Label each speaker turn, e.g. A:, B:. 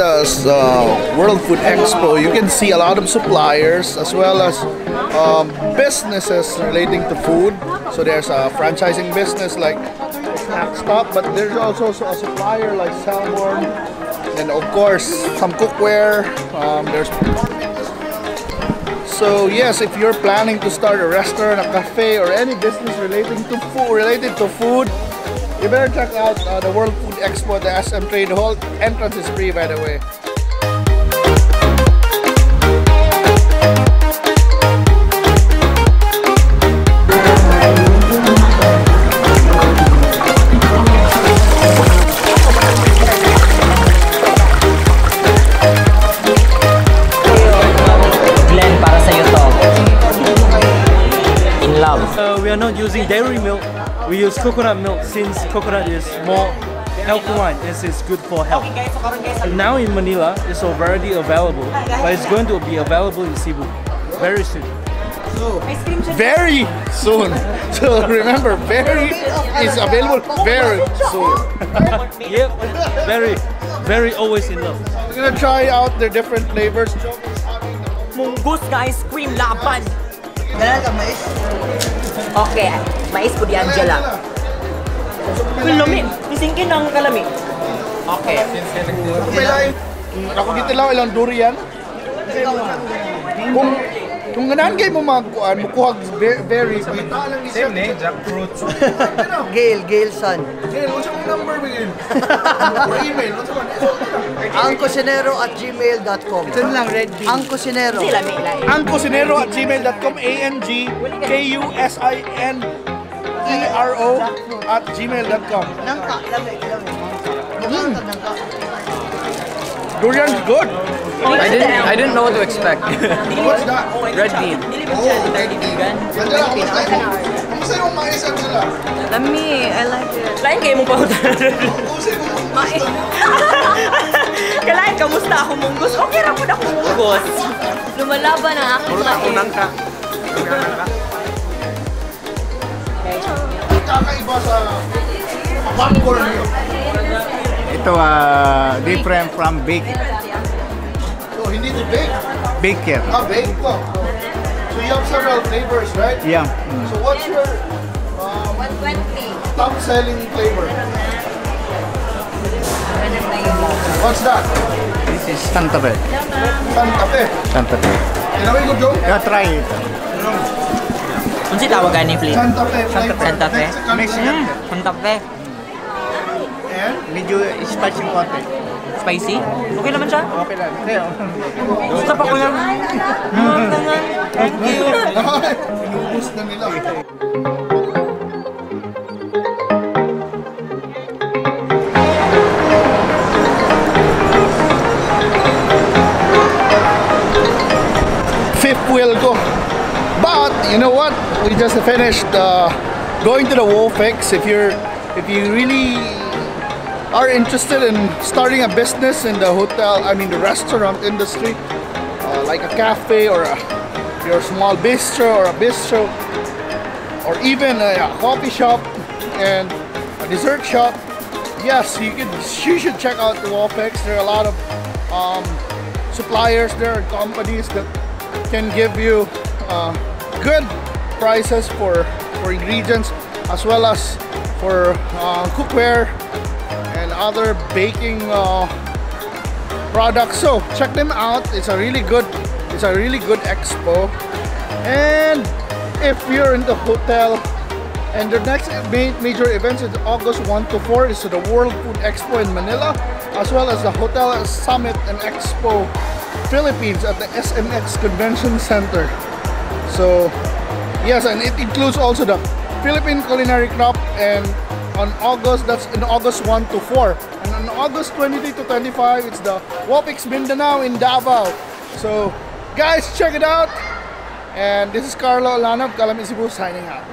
A: the World Food Expo, you can see a lot of suppliers as well as businesses relating to food. So there's a franchising business like Snack Stop, but there's also a supplier like Salmon, and of course some cookware. So yes, if you're planning to start a restaurant, a cafe, or any business related to food, you better check out the World Food Expo at the SM Trade Hall. Entrance is free, by the way.
B: We are not using dairy milk, we use coconut milk since coconut is more alkaline and it's good for health. And now in Manila, it's already available, but it's going to be available in Cebu very soon.
A: Very soon. So remember, Veri is available very soon.
B: Yep, very always in love.
A: We're gonna try out their different flavors.
C: Munggus nga ice cream laban. Okay, mais po di Angela. Kalami, isingkin ang kalami. Okay.
A: Ako dito lang ilang durian. Kung ganahan kayo mo magkuhan, mukuhag Veri.
D: Same name, jackfruit.
E: Gail son.
A: Gail, what's your number again? Or email, what's your
E: angcosinero@gmail.com.
D: Ito lang, red bean.
E: Angcosinero.
A: angcosinero@gmail.com. angcosinero@gmail.com. Durian's good.
D: I didn't know what to expect.
A: What's that?
D: Red bean.
A: Kumusta yung mais at sila?
C: Lami, I like it. Lain kayo mong pahutan. Kalain, kamusta ako munggos? Okay ra po na akong munggos. Lumalaban ang aking mais.
A: Kakaiba sa bangkol niyo.
F: Ito different from bake.
A: So hindi to bake?
F: Bake here.
A: Bake po. So you have several flavors, right?
F: Yeah.
A: So what's your
C: 120.
A: top selling flavor? What's that?
F: This is Santa Fe.
A: Santa Fe.
F: Santa Fe.
A: Kinawin ko, Joe?
F: You try it.
C: Ano si tawagan ni Flip?
A: Santa Fe flavor.
C: Santa Fe?
A: Mexican.
C: Santa Fe.
A: And?
F: Medyo spicy konti.
C: Spicy? Okay naman siya?
F: Okay lang.
C: Gusto pa ko lang. Thank you.
A: Inubos na nila. Fifth wheel ko. But you know what? We just finished going to the WOFEX. If you really are interested in starting a business in the the restaurant industry, like a cafe or your small bistro or a bistro, or even a coffee shop and a dessert shop, yes, you should check out the WOFEX. There are a lot of suppliers, there are companies that can give you good prices for ingredients as well as for cookware and other baking products. So check them out. It's a really good expo. And if you're in the hotel, and the next major events is August 1 to 4 is the World Food Expo in Manila, as well as the Hotel Summit and Expo Philippines at the SMX Convention Center. So yes, and it includes also the Philippine Culinary Club, and that's in August 1 to 4, and on August 23 to 25 it's the WOFEX Mindanao in Davao. So guys, check it out. And this is Carlo Alana of Kalami, Cebu, signing out.